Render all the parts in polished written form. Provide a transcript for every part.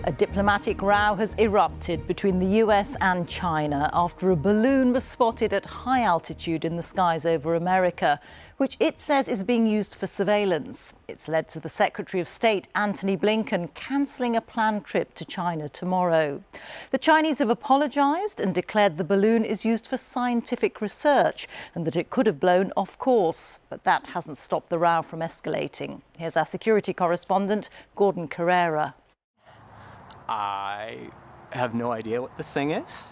A diplomatic row has erupted between the US and China after a balloon was spotted at high altitude in the skies over America, which it says is being used for surveillance. It's led to the Secretary of State, Antony Blinken, cancelling a planned trip to China tomorrow. The Chinese have apologised and declared the balloon is used for scientific research and that it could have blown off course. But that hasn't stopped the row from escalating. Here's our security correspondent, Corera. I have no idea what this thing is.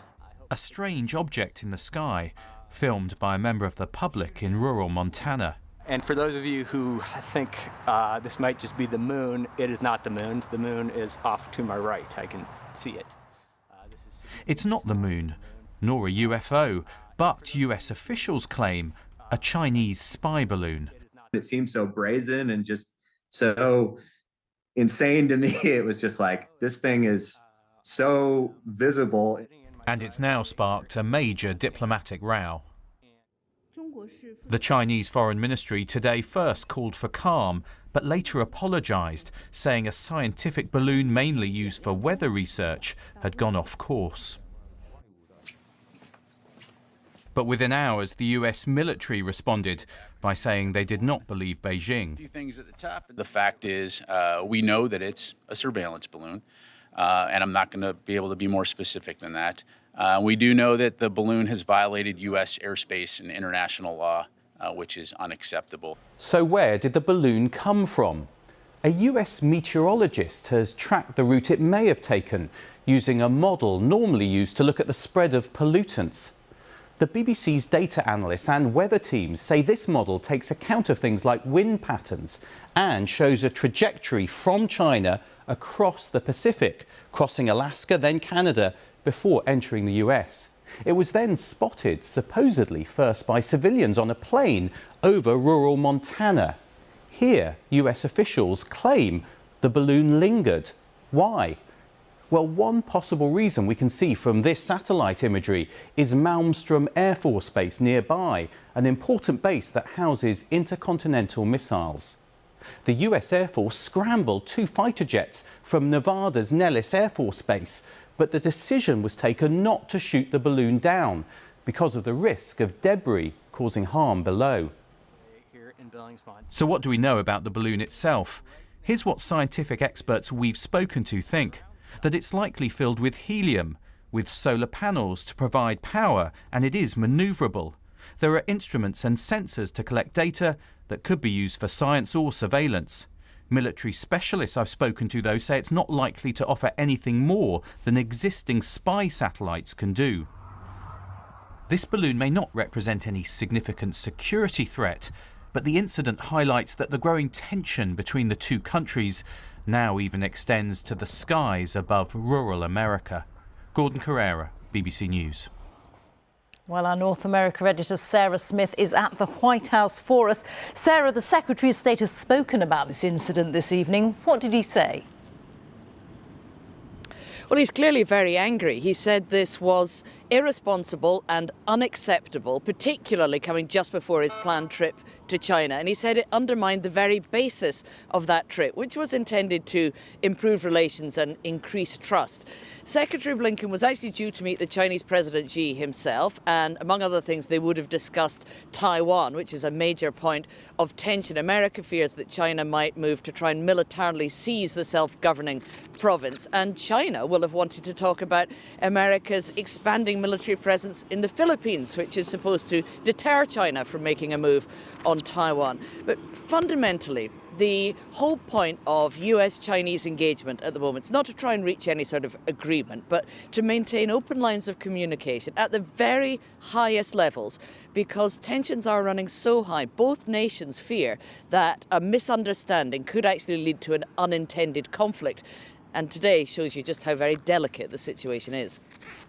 A strange object in the sky, filmed by a member of the public in rural Montana. And for those of you who think this might just be the moon, it is not the moon. The moon is off to my right. I can see it. It's not the moon, nor a UFO, but US officials claim a Chinese spy balloon. It seems so brazen and just so insane to me. It was just like, this thing is so visible. And it's now sparked a major diplomatic row. The Chinese Foreign Ministry today first called for calm, but later apologised, saying a scientific balloon mainly used for weather research had gone off course. But within hours, the US military responded by saying they did not believe Beijing. A few things at the top. The fact is, we know that it's a surveillance balloon, and I'm not going to be able to be more specific than that. We do know that the balloon has violated US airspace and international law, which is unacceptable. So where did the balloon come from? A US meteorologist has tracked the route it may have taken, using a model normally used to look at the spread of pollutants. The BBC's data analysts and weather teams say this model takes account of things like wind patterns and shows a trajectory from China across the Pacific, crossing Alaska, then Canada, before entering the US. It was then spotted, supposedly first by civilians on a plane over rural Montana. Here, US officials claim the balloon lingered. Why? Well, one possible reason we can see from this satellite imagery is Malmstrom Air Force Base nearby, an important base that houses intercontinental missiles. The US Air Force scrambled 2 fighter jets from Nevada's Nellis Air Force Base, but the decision was taken not to shoot the balloon down because of the risk of debris causing harm below. So what do we know about the balloon itself? Here's what scientific experts we've spoken to think. That it's likely filled with helium, with solar panels to provide power, and it is manoeuvrable. There are instruments and sensors to collect data that could be used for science or surveillance. Military specialists I've spoken to, though, say it's not likely to offer anything more than existing spy satellites can do. This balloon may not represent any significant security threat, but the incident highlights that the growing tension between the two countries now even extends to the skies above rural America. Corera, BBC News. Well, our North America editor Sarah Smith is at the White House for us. Sarah, the Secretary of State has spoken about this incident this evening. What did he say? Well, he's clearly very angry. He said this was irresponsible and unacceptable, particularly coming just before his planned trip to China. And he said it undermined the very basis of that trip, which was intended to improve relations and increase trust. Secretary Blinken was actually due to meet the Chinese President Xi himself, and among other things, they would have discussed Taiwan, which is a major point of tension. America fears that China might move to try and militarily seize the self-governing province, and China will have wanted to talk about America's expanding military presence in the Philippines, which is supposed to deter China from making a move on Taiwan. But fundamentally, the whole point of US-Chinese engagement at the moment is not to try and reach any sort of agreement, but to maintain open lines of communication at the very highest levels, because tensions are running so high. Both nations fear that a misunderstanding could actually lead to an unintended conflict. And today shows you just how very delicate the situation is.